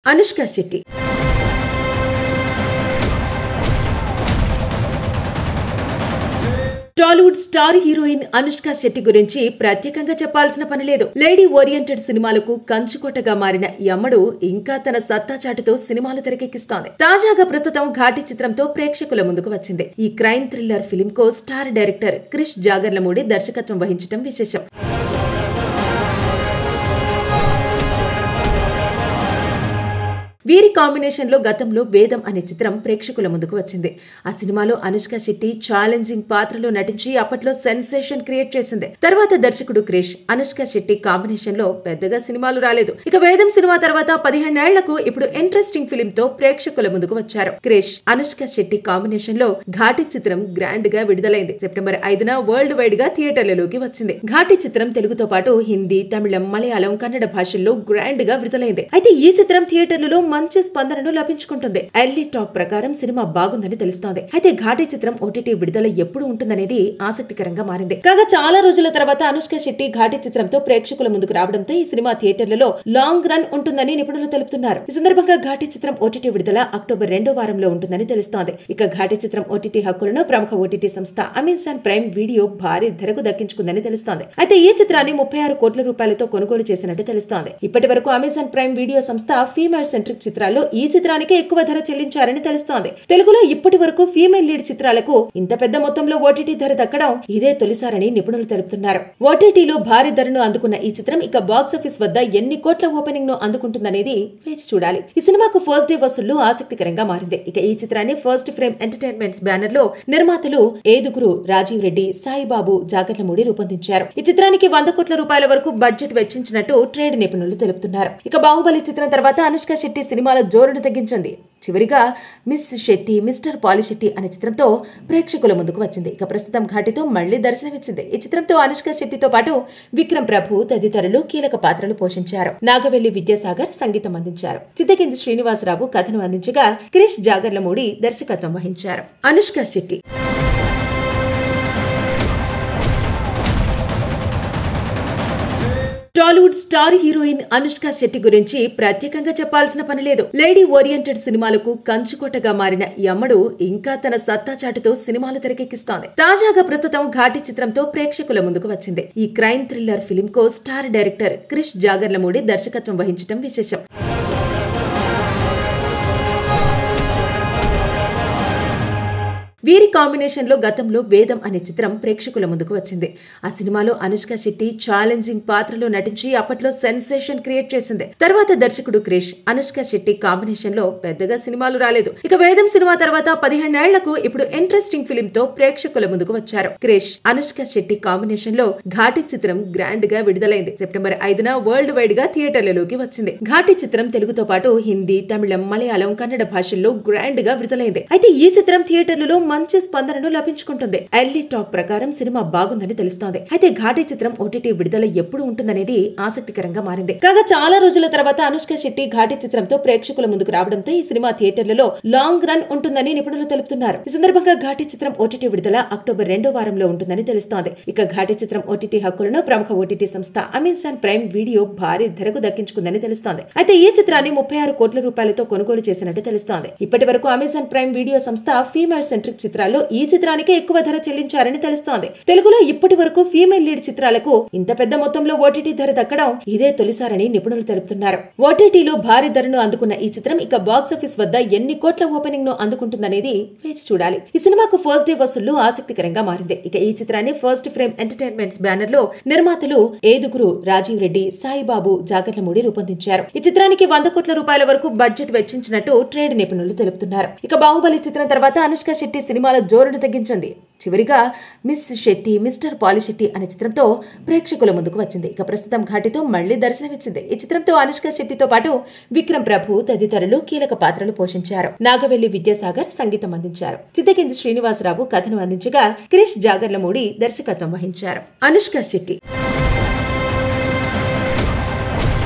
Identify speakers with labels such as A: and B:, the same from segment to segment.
A: Anushka Shetty Tollywood star heroine Anushka Shetty గురించి ప్రత్యేకంగా చెప్పాల్సిన పని లేదు. లేడీ ఓరియంటెడ్ సినిమాలకు కంచుకోటగా మారిన ఈ అమ్మడు ఇంకా తన సత్తా చాటుతో సినిమాలు తెరకెక్కిస్తోంది. తాజాగా ప్రస్తుతం ఘాటి చిత్రంతో ప్రేక్షకుల ముందుకు వచ్చింది. ఈ క్రైమ్ థ్రిల్లర్ ఫిల్మ్ కు స్టార్ డైరెక్టర్ క్రిష్ జాగర్లమూడి దర్శకత్వం వహించడం విశేషం. వీరి కాంబినేషన్ లో గతంలో వేదం అనే చిత్రం ప్రేక్షకుల ముందుకు వచ్చింది. ఆ సినిమాలో అనుష్క శెట్టి ఛాలెంజింగ్ పాత్రలో నటించి అప్పట్లో సెన్సేషన్ క్రియేట్ చేసింది. తర్వాత దర్శకుడు క్రిష్ అనుష్క శెట్టి కాంబినేషన్ లో పెద్దగా సినిమాలు రాలేదు. ఇక వేదం సినిమా తర్వాత 15 ఏళ్లకు ఇప్పుడు ఇంట్రెస్టింగ్ ఫిల్మ్ తో ప్రేక్షకుల ముందుకు వచ్చారు. క్రిష్ అనుష్క శెట్టి కాంబినేషన్ లో ఘాటి చిత్రం గ్రాండ్ గా విడుదలైంది. సెప్టెంబర్ 5న వరల్డ్ వైడ్ గా థియేటర్లలోకి వచ్చింది. ఘాటి చిత్రం తెలుగుతో పాటు హిందీ, తమిళం, మలయాళం, కన్నడ భాషల్లో గ్రాండ్ గా విడుదలైంది. అయితే ఈ చిత్రం థియేటర్లలో మంచి స్పందనను లభించుకుంటుంది. ఎర్లీ టాక్ ప్రకారం సినిమా బాగుందని తెలుస్తోంది. అయితే ఘాటి చిత్రం ఓటీటీ విడుదల ఎప్పుడు ఉంటుందనేది ఆసక్తికరంగా మారింది. కాగా చాలా రోజుల తర్వాత అనుష్క శెట్టి ఘాటి చిత్రంతో ప్రేక్షకుల ముందుకు రావడంతో ఈ సినిమా థియేటర్లలో లాంగ్ రన్ ఉంటుందని నిపుణులు తెలుపుతున్నారు. ఈ సందర్భంగా ఘాటి చిత్రం ఓటీటీ విడుదల అక్టోబర్ 2వ వారంలో ఉంటుందని తెలుస్తోంది. ఇక ఘాటి చిత్రం ఓటీటీ హక్కులను ప్రముఖ ఓటీటీ సంస్థ అమెజాన్ ప్రైమ్ వీడియో భారీ ధరకు దక్కించుకుందని తెలుస్తోంది. అయితే ఈ చిత్రాన్ని 36 కోట్ల రూపాయలతో కొనుగోలు చేసినట్టు తెలుస్తోంది. ఇప్పటి వరకు అమెజాన్ ప్రైమ్ వీడియో సంస్థ ఫీమేల్ సెంట్రిక్ చిత్రాల్లో ఈ చిత్రానికి ఎక్కువ ధర చెల్లించారని తెలుస్తోంది. తెలుగులో ఇప్పటి వరకు ఫీమేల్ లీడ్ చిత్రాలకు ఇంత పెద్ద మొత్తంలో ఓటీటీ ధర దక్కడం ఇదే తొలిసారని నిపుణులు తెలుపుతున్నారు. ఓటీటీలో భారీ ధరను అందుకున్న ఈ చిత్రం ఇక బాక్సాఫీస్ వద్ద ఎన్ని కోట్ల ఓపెనింగ్ ను అందుకుంటుందనేది వేచి చూడాలి. ఈ సినిమాకు ఫస్ట్ డే వసూళ్లు ఆసక్తికరంగా మారింది. ఇక ఈ చిత్రాన్ని ఫస్ట్ ఫ్రేమ్ ఎంటర్టైన్మెంట్స్ బ్యానర్ లో నిర్మాతలు ఏదుగురు, రాజీవ్ రెడ్డి, సాయిబాబు జాగర్లమూడి రూపొందించారు. ఈ చిత్రానికి 100 కోట్ల రూపాయల వరకు బడ్జెట్ వెచ్చించినట్టు ట్రేడ్ నిపుణులు తెలుపుతున్నారు. ఇక బాహుబలి చిత్రం తర్వాత అనుష్క శెట్టి సినిమాల జోరును తగ్గించింది. చివరిగా మిస్ శెట్టి మిస్టర్ పాలిశెట్టి అనే చిత్రంతో ప్రేక్షకుల ముందుకు వచ్చింది. ఇక ప్రస్తుతం ఘాటితో మళ్లీ దర్శనమిచ్చింది. ఈ చిత్రంతో అనుష్క శెట్టితో పాటు విక్రమ్ ప్రభు తదితరులు కీలక పాత్రలు పోషించారు. నాగవెల్లి విద్యాసాగర్ సంగీతం అందించారు. చిత్తకింది శ్రీనివాసరావు కథను అందించగా క్రిష్ జాగర్లమూడి దర్శకత్వం వహించారు. అనుష్క శెట్టి టాలీవుడ్ స్టార్ హీరోయిన్ అనుష్క శెట్టి గురించి ప్రత్యేకంగా చెప్పాల్సిన పని లేదు. లేడీ ఓరియంటెడ్ సినిమాలకు కంచుకోటగా మారిన ఈ అమ్మడు ఇంకా తన సత్తా చాటుతో సినిమాలు తెరకెక్కిస్తోంది. తాజాగా ప్రస్తుతం ఘాటి చిత్రంతో ప్రేక్షకుల ముందుకు వచ్చింది. ఈ క్రైమ్ థ్రిల్లర్ ఫిల్మ్ కు స్టార్ డైరెక్టర్ క్రిష్ జాగర్లమూడి దర్శకత్వం వహించడం విశేషం. వీరి కాంబినేషన్ లో గతంలో వేదం అనే చిత్రం ప్రేక్షకుల ముందుకు వచ్చింది. ఆ సినిమాలో అనుష్క శెట్టి ఛాలెంజింగ్ పాత్రలో నటించి అప్పట్లో సెన్సేషన్ క్రియేట్ చేసింది. తర్వాత దర్శకుడు క్రిష్ అనుష్క శెట్టి కాంబినేషన్ లో పెద్దగా సినిమాలు రాలేదు. ఇక వేదం సినిమా తర్వాత 15 ఏళ్లకు ఇప్పుడు ఇంట్రెస్టింగ్ ఫిల్మ్ తో ప్రేక్షకుల ముందుకు వచ్చారు. క్రిష్ అనుష్క శెట్టి కాంబినేషన్ లో ఘాటి చిత్రం గ్రాండ్ గా విడుదలైంది. సెప్టెంబర్ 5న వరల్డ్ వైడ్ గా థియేటర్లలోకి వచ్చింది. ఘాటి చిత్రం తెలుగుతో పాటు హిందీ, తమిళం, మలయాళం, కన్నడ భాషల్లో గ్రాండ్ గా విడుదలైంది. అయితే ఈ చిత్రం థియేటర్లలో మంచి స్పందనను లభించుకుంటుంది. ఎర్లీ టాక్ ప్రకారం సినిమా బాగుందని తెలుస్తోంది. అయితే ఘాటి చిత్రం ఓటీటీ విడుదల ఎప్పుడు ఉంటుందనేది ఆసక్తికరంగా మారింది. కాగా చాలా రోజుల తర్వాత అనుష్క శెట్టి ఘాటి చిత్రంతో ప్రేక్షకుల ముందుకు రావడంతో ఈ సినిమా థియేటర్లలో లాంగ్ రన్ ఉంటుందని నిపుణులు తెలుపుతున్నారు. ఈ సందర్భంగా ఘాటి చిత్రం ఓటీటీ విడుదల అక్టోబర్ 2వ వారంలో ఉంటుందని తెలుస్తోంది. ఇక ఘాటి చిత్రం ఓటీటీ హక్కులను ప్రముఖ ఓటీటీ సంస్థ అమెజాన్ ప్రైమ్ వీడియో భారీ ధరకు దక్కించుకుందని తెలుస్తోంది. అయితే ఈ చిత్రాన్ని 36 కోట్ల రూపాయలతో కొనుగోలు చేసినట్టు తెలుస్తోంది. ఇప్పటి వరకు అమెజాన్ ప్రైమ్ వీడియో సంస్థ ఫీమేల్ సెంట్రిక్ చిత్రాల్లో ఈ చిత్రానికి ఎక్కువ ధర చెల్లించారని తెలుస్తోంది. తెలుగులో ఇప్పటి వరకు ఫీమేల్ లీడ్ చిత్రాలకు ఇంత పెద్ద మొత్తంలో ఓటీటీ ధర దక్కడం ఇదే తొలిసారని నిపుణులు తెలుపుతున్నారు. ఓటీటీలో భారీ ధరను అందుకున్న ఈ చిత్రం ఇక బాక్సాఫీస్ వద్ద ఎన్ని కోట్ల ఓపెనింగ్ ను అందుకుంటుందనేది వేచి చూడాలి. ఈ సినిమాకు ఫస్ట్ డే వసూళ్లు ఆసక్తికరంగా మారింది. ఇక ఈ చిత్రాన్ని ఫస్ట్ ఫ్రేమ్ ఎంటర్టైన్మెంట్స్ బ్యానర్ లో నిర్మాతలు ఏదుగురు, రాజీవ్ రెడ్డి, సాయిబాబు జాగర్లమూడి రూపొందించారు. ఈ చిత్రానికి 100 కోట్ల రూపాయల వరకు బడ్జెట్ వెచ్చించినట్టు ట్రేడ్ నిపుణులు తెలుపుతున్నారు. ఇక బాహుబలి చిత్రం తర్వాత అనుష్క శెట్టి సినిమాల జోరును తగ్గించింది. చివరిగా మిస్ శెట్టి మిస్టర్ పాలిశెట్టి అనే చిత్రంతో ప్రేక్షకుల ముందుకు వచ్చింది. ఇక ప్రస్తుతం ఘాటితో మళ్లీ దర్శనమిచ్చింది. ఈ చిత్రంతో అనుష్క శెట్టితో పాటు విక్రమ్ ప్రభు తదితరులు కీలక పాత్రలు పోషించారు. నాగవెల్లి విద్యాసాగర్ సంగీతం అందించారు. చిత్తకింది శ్రీనివాసరావు కథను అందించగా క్రిష్ జాగర్లమూడి దర్శకత్వం వహించారు. అనుష్క శెట్టి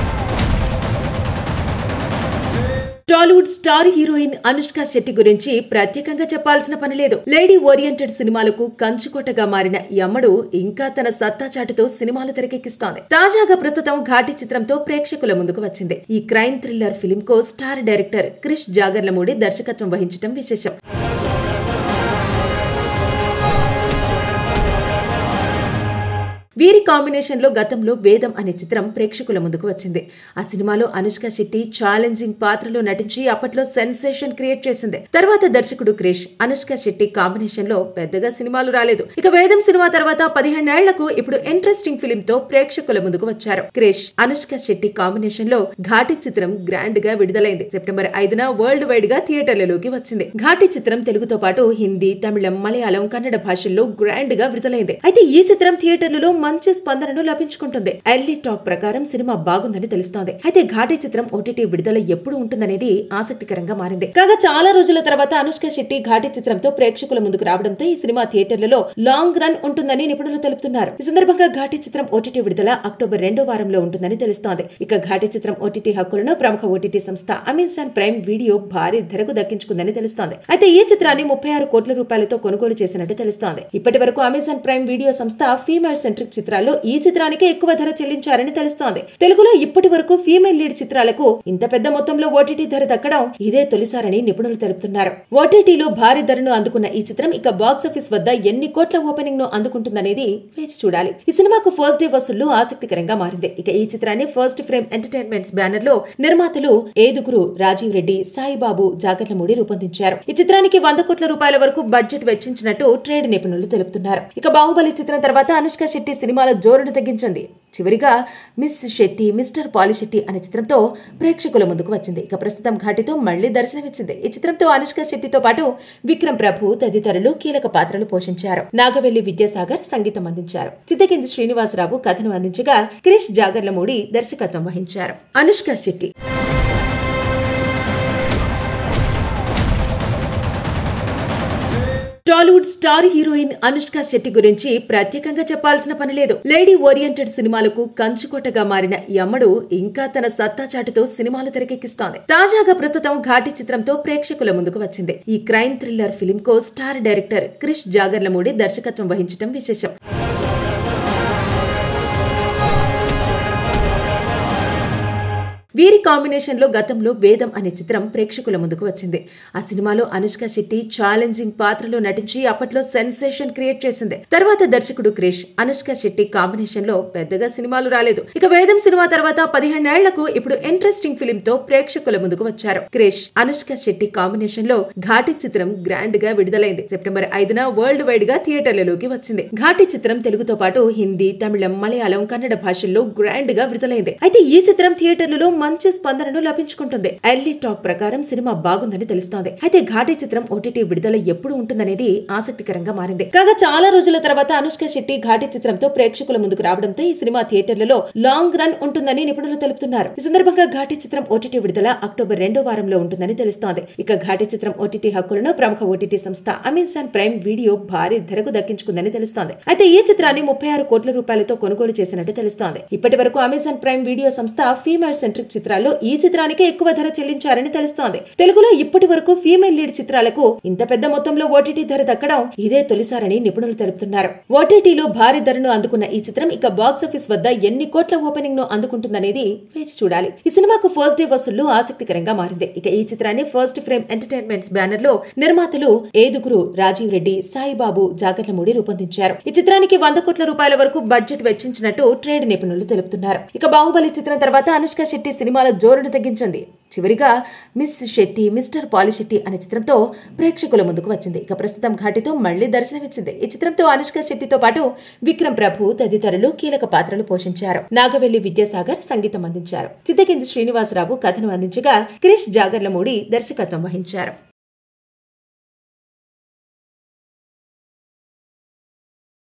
A: టాలీవుడ్ స్టార్ హీరోయిన్ అనుష్క శెట్టి గురించి ప్రత్యేకంగా చెప్పాల్సిన పని లేదు. లేడీ ఓరియంటెడ్ సినిమాలకు కంచుకోటగా మారిన ఈ అమ్మడు ఇంకా తన సత్తా చాటుతో సినిమాలు తెరకెక్కిస్తోంది. తాజాగా ప్రస్తుతం ఘాటి చిత్రంతో ప్రేక్షకుల ముందుకు వచ్చింది. ఈ క్రైమ్ థ్రిల్లర్ ఫిల్మ్ కు స్టార్ డైరెక్టర్ క్రిష్ జాగర్లమూడి దర్శకత్వం వహించడం విశేషం. వీరి కాంబినేషన్ లో గతంలో వేదం అనే చిత్రం ప్రేక్షకుల ముందుకు వచ్చింది. ఆ సినిమాలో అనుష్క శెట్టి ఛాలెంజింగ్ పాత్రలో నటించి అప్పట్లో సెన్సేషన్ క్రియేట్ చేసింది. తర్వాత దర్శకుడు క్రిష్, అనుష్క శెట్టి కాంబినేషన్ లో పెద్దగా సినిమాలు రాలేదు. ఇక వేదం సినిమా తర్వాత 15 ఏళ్లకు ఇప్పుడు ఇంట్రెస్టింగ్ ఫిల్మ్ తో ప్రేక్షకుల ముందుకు వచ్చారు. క్రిష్, అనుష్క శెట్టి కాంబినేషన్ లో ఘాటి చిత్రం గ్రాండ్ గా విడుదలైంది. సెప్టెంబర్ 5న వరల్డ్ వైడ్ గా థియేటర్లలోకి వచ్చింది. ఘాటి చిత్రం తెలుగుతో పాటు హిందీ, తమిళం, మలయాళం, కన్నడ భాషల్లో గ్రాండ్ గా విడుదలైంది. అయితే ఈ చిత్రం థియేటర్లలో మంచి స్పందనను లభించుకుంటుంది. ఎర్లీ టాక్ ప్రకారం సినిమా బాగుందని తెలుస్తోంది. అయితే ఘాటి చిత్రం ఓటీటీ విడుదల ఎప్పుడు ఉంటుందనేది ఆసక్తికరంగా మారింది. కాగా చాలా రోజుల తర్వాత అనుష్క శెట్టి ఘాటి చిత్రంతో ప్రేక్షకుల ముందుకు రావడంతో ఈ సినిమా థియేటర్లలో లాంగ్ రన్ ఉంటుందని నిపుణులు తెలుపుతున్నారు. ఈ సందర్భంగా ఘాటి చిత్రం ఓటీటీ విడుదల అక్టోబర్ 2వ వారంలో ఉంటుందని తెలుస్తోంది. ఇక ఘాటి చిత్రం ఓటీటీ హక్కులను ప్రముఖ ఓటీటీ సంస్థ అమెజాన్ ప్రైమ్ వీడియో భారీ ధరకు దక్కించుకుందని తెలుస్తోంది. అయితే ఈ చిత్రాన్ని 36 కోట్ల రూపాయలతో కొనుగోలు చేసినట్టు తెలుస్తోంది. ఇప్పటి వరకు అమెజాన్ ప్రైమ్ వీడియో సంస్థ ఫీమేల్ సెంట్రిక్ చిత్రాల్లో ఈ చిత్రానికి ఎక్కువ ధర చెల్లించారని తెలుస్తోంది. తెలుగులో ఇప్పటి వరకు ఫీమేల్ లీడ్ చిత్రాలకు ఇంత పెద్ద మొత్తంలో ఓటీటీ ధర దక్కడం ఇదే తొలిసారని నిపుణులు తెలుపుతున్నారు. ఓటీటీలో భారీ ధరను అందుకున్న ఈ చిత్రం ఇక బాక్సాఫీస్ వద్ద ఎన్ని కోట్ల ఓపెనింగ్ ను అందుకుంటుందనేది వేచి చూడాలి. ఈ సినిమాకు ఫస్ట్ డే వసూళ్లు ఆసక్తికరంగా మారింది. ఇక ఈ చిత్రాన్ని ఫస్ట్ ఫ్రేమ్ ఎంటర్టైన్మెంట్స్ బ్యానర్ లో నిర్మాతలు ఏదుగురు, రాజీవ్ రెడ్డి, సాయిబాబు జాగర్లమూడి రూపొందించారు. ఈ చిత్రానికి 100 కోట్ల రూపాయల వరకు బడ్జెట్ వెచ్చించినట్టు ట్రేడ్ నిపుణులు తెలుపుతున్నారు. ఇక బాహుబలి చిత్రం తర్వాత అనుష్క శెట్టి సినిమాల జోరును తగ్గించింది. చివరిగా మిస్ శెట్టి, మిస్టర్ పాలిశెట్టి అనే చిత్రంతో ప్రేక్షకుల ముందుకు వచ్చింది. ఇక ప్రస్తుతం ఘాటితో మళ్లీ దర్శనమిచ్చింది. ఈ చిత్రంతో అనుష్క శెట్టితో పాటు విక్రమ్ ప్రభు తదితరులు కీలక పాత్రలు పోషించారు. నాగవెల్లి విద్యాసాగర్ సంగీతం అందించారు. చిత్తకింది శ్రీనివాసరావు కథను అందించగా క్రిష్ జాగర్లమూడి దర్శకత్వం వహించారు. అనుష్క శెట్టి టాలీవుడ్ స్టార్ హీరోయిన్ అనుష్క శెట్టి గురించి ప్రత్యేకంగా చెప్పాల్సిన పని లేదు. లేడీ ఓరియంటెడ్ సినిమాలకు కంచుకోటగా మారిన ఈ అమ్మడు ఇంకా తన సత్తా చాటుతో సినిమాలు తెరకెక్కిస్తోంది. తాజాగా ప్రస్తుతం ఘాటి చిత్రంతో ప్రేక్షకుల ముందుకు వచ్చింది. ఈ క్రైమ్ థ్రిల్లర్ ఫిల్మ్ కు స్టార్ డైరెక్టర్ క్రిష్ జాగర్లమూడి దర్శకత్వం వహించడం విశేషం. వీరి కాంబినేషన్ లో గతంలో వేదం అనే చిత్రం ప్రేక్షకుల ముందుకు వచ్చింది. ఆ సినిమాలో అనుష్క శెట్టి ఛాలెంజింగ్ పాత్రలో నటించి అప్పట్లో సెన్సేషన్ క్రియేట్ చేసింది. తర్వాత దర్శకుడు క్రిష్, అనుష్క శెట్టి కాంబినేషన్ లో పెద్దగా సినిమాలు రాలేదు. ఇక వేదం సినిమా తర్వాత 15 ఏళ్లకు ఇప్పుడు ఇంట్రెస్టింగ్ ఫిల్మ్ తో ప్రేక్షకుల ముందుకు వచ్చారు. క్రిష్, అనుష్క శెట్టి కాంబినేషన్ లో ఘాటి చిత్రం గ్రాండ్ గా విడుదలైంది. సెప్టెంబర్ 5న వరల్డ్ వైడ్ గా థియేటర్లలోకి వచ్చింది. ఘాటి చిత్రం తెలుగుతో పాటు హిందీ, తమిళం, మలయాళం, కన్నడ భాషల్లో గ్రాండ్ గా విడుదలైంది. అయితే ఈ చిత్రం థియేటర్లలో మంచి స్పందనను లభించుకుంటుంది. ఎర్లీ టాక్ ప్రకారం సినిమా బాగుందని తెలుస్తోంది. అయితే ఘాటి చిత్రం ఓటీటీ విడుదల ఎప్పుడు ఉంటుందనేది ఆసక్తికరంగా మారింది. కాగా చాలా రోజుల తర్వాత అనుష్క శెట్టి ఘాటి చిత్రంతో ప్రేక్షకుల ముందుకు రావడంతో ఈ సినిమా థియేటర్లలో లాంగ్ రన్ ఉంటుందని నిపుణులు తెలుపుతున్నారు. ఈ సందర్భంగా ఘాటి చిత్రం ఓటీటీ విడుదల అక్టోబర్ 2వ వారంలో ఉంటుందని తెలుస్తోంది. ఇక ఘాటి చిత్రం ఓటీటీ హక్కులను ప్రముఖ ఓటీటీ సంస్థ అమెజాన్ ప్రైమ్ వీడియో భారీ ధరకు దక్కించుకుందని తెలుస్తోంది. అయితే ఈ చిత్రాన్ని 36 కోట్ల రూపాయలతో కొనుగోలు చేసినట్టు తెలుస్తోంది. ఇప్పటి వరకు అమెజాన్ ప్రైమ్ వీడియో సంస్థ ఫీమేల్ సెంట్రిక్ చిత్రాల్లో ఈ చిత్రానికి ఎక్కువ ధర చెల్లించారని తెలుస్తోంది. తెలుగులో ఇప్పటి వరకు ఫీమేల్ లీడ్ చిత్రాలకు ఇంత పెద్ద మొత్తంలో ఓటీటీ ధర దక్కడం ఇదే తొలిసారని నిపుణులు తెలుపుతున్నారు. ఓటీటీలో భారీ ధరను అందుకున్న ఈ చిత్రం ఇక బాక్సాఫీస్ వద్ద ఎన్ని కోట్ల ఓపెనింగ్ ను అందుకుంటుందనేది వేచి చూడాలి. ఈ సినిమాకు ఫస్ట్ డే వసూళ్లు ఆసక్తికరంగా మారింది. ఇక ఈ చిత్రాన్ని ఫస్ట్ ఫ్రేమ్ ఎంటర్టైన్మెంట్స్ బ్యానర్ లో నిర్మాతలు ఏదుగురు, రాజీవ్ రెడ్డి, సాయిబాబు జాగర్లమూడి రూపొందించారు. ఈ చిత్రానికి 100 కోట్ల రూపాయల వరకు బడ్జెట్ వెచ్చించినట్టు ట్రేడ్ నిపుణులు తెలుపుతున్నారు. ఇక బాహుబలి చిత్రం తర్వాత అనుష్క శెట్టి సినిమాల జోరును తగ్గించింది. చివరిగా మిస్ శెట్టి, మిస్టర్ పాలిశెట్టి అనే చిత్రంతో ప్రేక్షకుల ముందుకు వచ్చింది. ఇక ప్రస్తుతం ఘాటితో మళ్లీ దర్శనమిచ్చింది. ఈ చిత్రంతో అనుష్క శెట్టితో పాటు విక్రమ్ ప్రభు తదితరులు కీలక పాత్రలు పోషించారు. నాగవెల్లి విద్యాసాగర్ సంగీతం అందించారు. చిత్తకింది శ్రీనివాసరావు కథను అందించగా క్రిష్ జాగర్లమూడి దర్శకత్వం వహించారు.